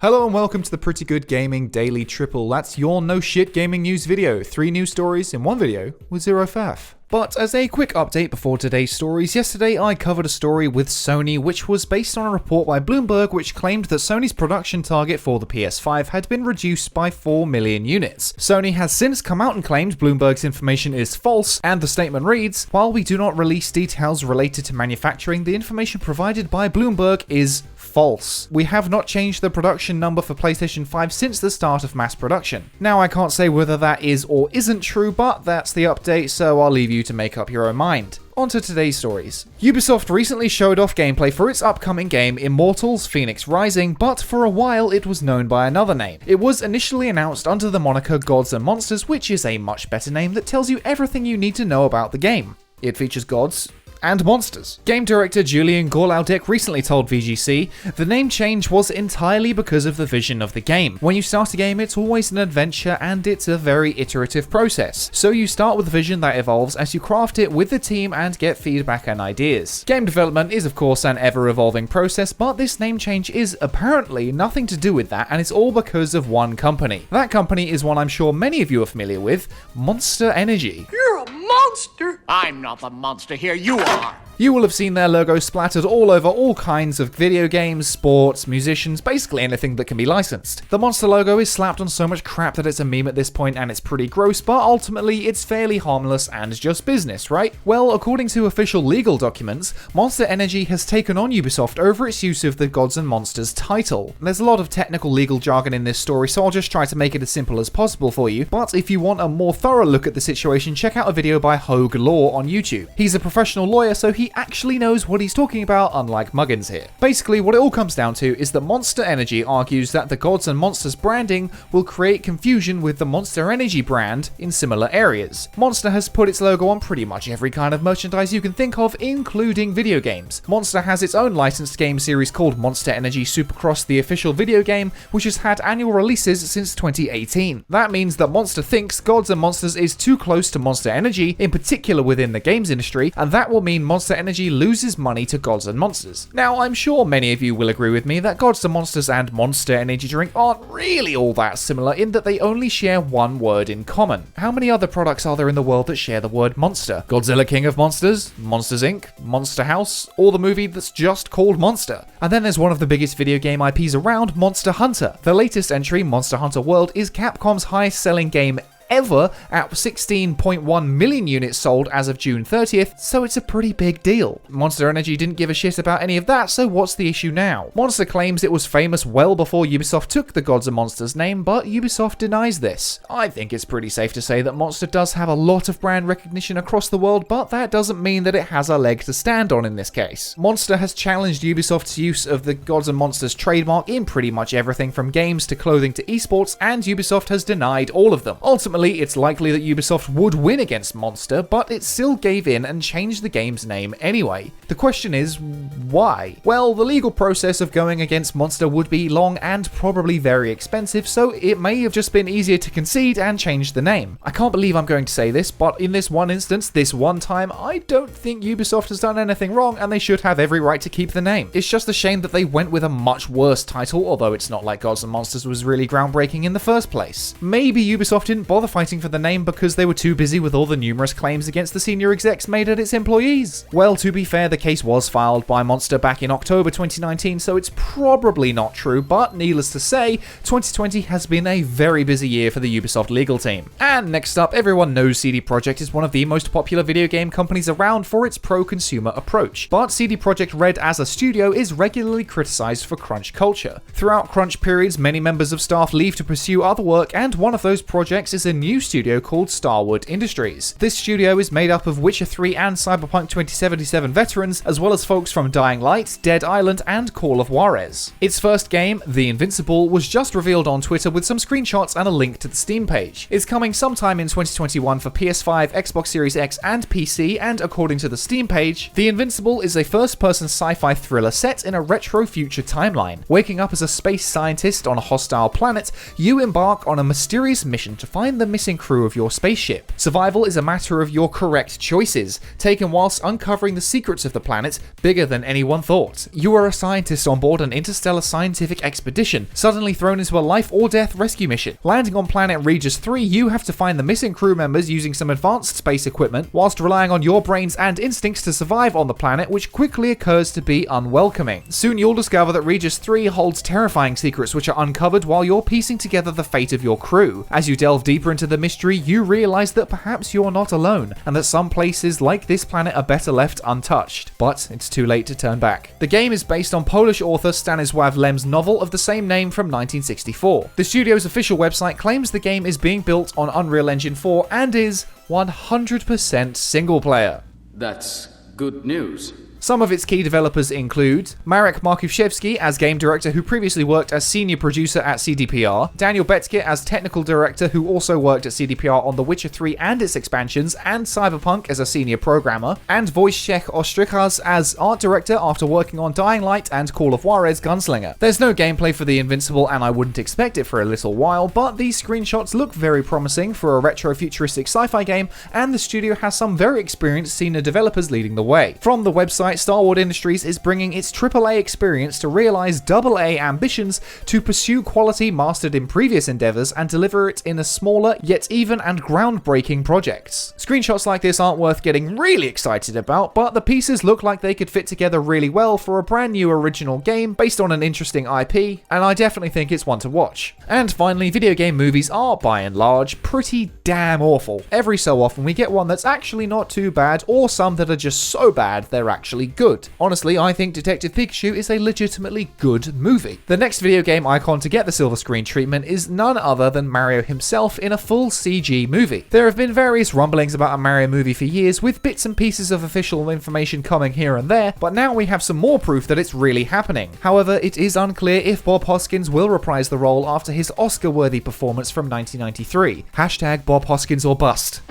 Hello and welcome to the Pretty Good Gaming Daily Triple. That's your no shit gaming news video. 3 news stories in one video with 0 faff. But as a quick update before today's stories, yesterday I covered a story with Sony which was based on a report by Bloomberg which claimed that Sony's production target for the PS5 had been reduced by 4 million units. Sony has since come out and claimed Bloomberg's information is false, and the statement reads, "While we do not release details related to manufacturing, the information provided by Bloomberg is false. We have not changed the production number for PlayStation 5 since the start of mass production." Now I can't say whether that is or isn't true, but that's the update, so I'll leave you to make up your own mind. On to today's stories. Ubisoft recently showed off gameplay for its upcoming game Immortals Fenyx Rising, but for a while it was known by another name. It was initially announced under the moniker Gods and Monsters, which is a much better name that tells you everything you need to know about the game. It features gods and monsters. Game director Julian Gorlaudek recently told VGC, "The name change was entirely because of the vision of the game. When you start a game, it's always an adventure and it's a very iterative process. So you start with a vision that evolves as you craft it with the team and get feedback and ideas. Game development is of course an ever-evolving process, but this name change is apparently nothing to do with that, and it's all because of one company. That company is one I'm sure many of you are familiar with, Monster Energy." You're a monster! I'm not the monster here, you are! You will have seen their logo splattered all over all kinds of video games, sports, musicians, basically anything that can be licensed. The monster logo is slapped on so much crap that it's a meme at this point and it's pretty gross, but ultimately it's fairly harmless and just business, right? Well, according to official legal documents, Monster Energy has taken on Ubisoft over its use of the Gods and Monsters title. There's a lot of technical legal jargon in this story, so I'll just try to make it as simple as possible for you, but if you want a more thorough look at the situation, check out a video by Hogue Law on YouTube. He's a professional lawyer, so he actually knows what he's talking about, unlike Muggins here. Basically, what it all comes down to is that Monster Energy argues that the Gods and Monsters branding will create confusion with the Monster Energy brand in similar areas. Monster has put its logo on pretty much every kind of merchandise you can think of, including video games. Monster has its own licensed game series called Monster Energy Supercross, the official video game, which has had annual releases since 2018. That means that Monster thinks Gods and Monsters is too close to Monster Energy, in particular within the games industry, and that will mean Monster Energy loses money to Gods and Monsters. Now, I'm sure many of you will agree with me that Gods and Monsters and Monster Energy Drink aren't really all that similar in that they only share one word in common. How many other products are there in the world that share the word monster? Godzilla King of Monsters, Monsters Inc., Monster House, or the movie that's just called Monster. And then there's one of the biggest video game IPs around, Monster Hunter. The latest entry, Monster Hunter World, is Capcom's highest selling game ever at 16.1 million units sold as of June 30th, so it's a pretty big deal. Monster Energy didn't give a shit about any of that, so what's the issue now? Monster claims it was famous well before Ubisoft took the Gods and Monsters name, but Ubisoft denies this. I think it's pretty safe to say that Monster does have a lot of brand recognition across the world, but that doesn't mean that it has a leg to stand on in this case. Monster has challenged Ubisoft's use of the Gods and Monsters trademark in pretty much everything from games to clothing to esports, and Ubisoft has denied all of them. Ultimately, it's likely that Ubisoft would win against Monster, but it still gave in and changed the game's name anyway. The question is, why? Well, the legal process of going against Monster would be long and probably very expensive, so it may have just been easier to concede and change the name. I can't believe I'm going to say this, but in this one instance, this one time, I don't think Ubisoft has done anything wrong and they should have every right to keep the name. It's just a shame that they went with a much worse title, although it's not like Gods and Monsters was really groundbreaking in the first place. Maybe Ubisoft didn't bother fighting for the name because they were too busy with all the numerous claims against the senior execs made at its employees. Well, to be fair, the case was filed by Monster back in October 2019, so it's probably not true, but needless to say, 2020 has been a very busy year for the Ubisoft legal team. And next up, everyone knows CD Projekt is one of the most popular video game companies around for its pro-consumer approach, but CD Projekt Red as a studio is regularly criticized for crunch culture. Throughout crunch periods, many members of staff leave to pursue other work, and one of those projects is a new studio called Starwood Industries. This studio is made up of Witcher 3 and Cyberpunk 2077 veterans, as well as folks from Dying Light, Dead Island, and Call of Juarez. Its first game, The Invincible, was just revealed on Twitter with some screenshots and a link to the Steam page. It's coming sometime in 2021 for PS5, Xbox Series X, and PC, and according to the Steam page, The Invincible is a first-person sci-fi thriller set in a retro future timeline. Waking up as a space scientist on a hostile planet, you embark on a mysterious mission to find the missing crew of your spaceship. Survival is a matter of your correct choices, taken whilst uncovering the secrets of the planet bigger than anyone thought. You are a scientist on board an interstellar scientific expedition, suddenly thrown into a life or death rescue mission. Landing on planet Regis 3, you have to find the missing crew members using some advanced space equipment, whilst relying on your brains and instincts to survive on the planet, which quickly occurs to be unwelcoming. Soon you'll discover that Regis 3 holds terrifying secrets which are uncovered while you're piecing together the fate of your crew. As you delve deeper into the mystery, you realize that perhaps you're not alone, and that some places like this planet are better left untouched. But it's too late to turn back. The game is based on Polish author Stanisław Lem's novel of the same name from 1964. The studio's official website claims the game is being built on Unreal Engine 4 and is 100% single player. That's good news. Some of its key developers include Marek Markuszewski as game director, who previously worked as senior producer at CDPR, Daniel Betzke as technical director, who also worked at CDPR on The Witcher 3 and its expansions, and Cyberpunk as a senior programmer, and Wojciech Ostrykas as art director after working on Dying Light and Call of Juarez Gunslinger. There's no gameplay for The Invincible, and I wouldn't expect it for a little while, but these screenshots look very promising for a retro-futuristic sci-fi game, and the studio has some very experienced senior developers leading the way. From the website, Starwood Industries is bringing its AAA experience to realize AA ambitions to pursue quality mastered in previous endeavors and deliver it in a smaller yet even and groundbreaking projects. Screenshots like this aren't worth getting really excited about, but the pieces look like they could fit together really well for a brand new original game based on an interesting IP, and I definitely think it's one to watch. And finally, video game movies are, by and large, pretty damn awful. Every so often we get one that's actually not too bad, or some that are just so bad they're actually good. Honestly, I think Detective Pikachu is a legitimately good movie. The next video game icon to get the silver screen treatment is none other than Mario himself in a full CG movie. There have been various rumblings about a Mario movie for years, with bits and pieces of official information coming here and there, but now we have some more proof that it's really happening. However, it is unclear if Bob Hoskins will reprise the role after his Oscar-worthy performance from 1993. Hashtag Bob Hoskins or bust.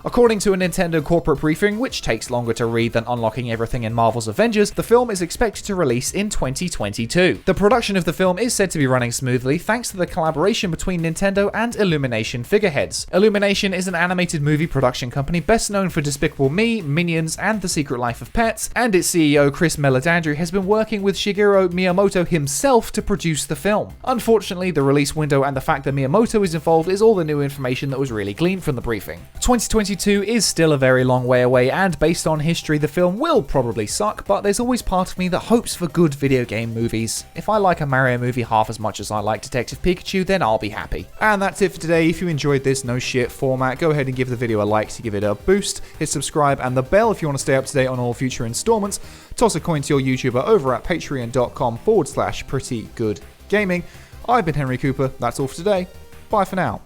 According to a Nintendo corporate briefing, which takes longer to read than unlocking everything in Marvel's Avengers, the film is expected to release in 2022. The production of the film is said to be running smoothly thanks to the collaboration between Nintendo and Illumination figureheads. Illumination is an animated movie production company best known for Despicable Me, Minions, and The Secret Life of Pets, and its CEO Chris Meledandri has been working with Shigeru Miyamoto himself to produce the film. Unfortunately, the release window and the fact that Miyamoto is involved is all the new information that was really gleaned from the briefing. 2022 is still a very long way away, and based on history the film will probably suck, but there's always part of me that hopes for good video game movies. If I like a Mario movie half as much as I like Detective Pikachu, then I'll be happy. And that's it for today. If you enjoyed this no shit format, go ahead and give the video a like to give it a boost, hit subscribe and the bell if you want to stay up to date on all future installments, toss a coin to your YouTuber over at patreon.com/prettygoodgaming. I've been Henry Cooper, that's all for today, bye for now.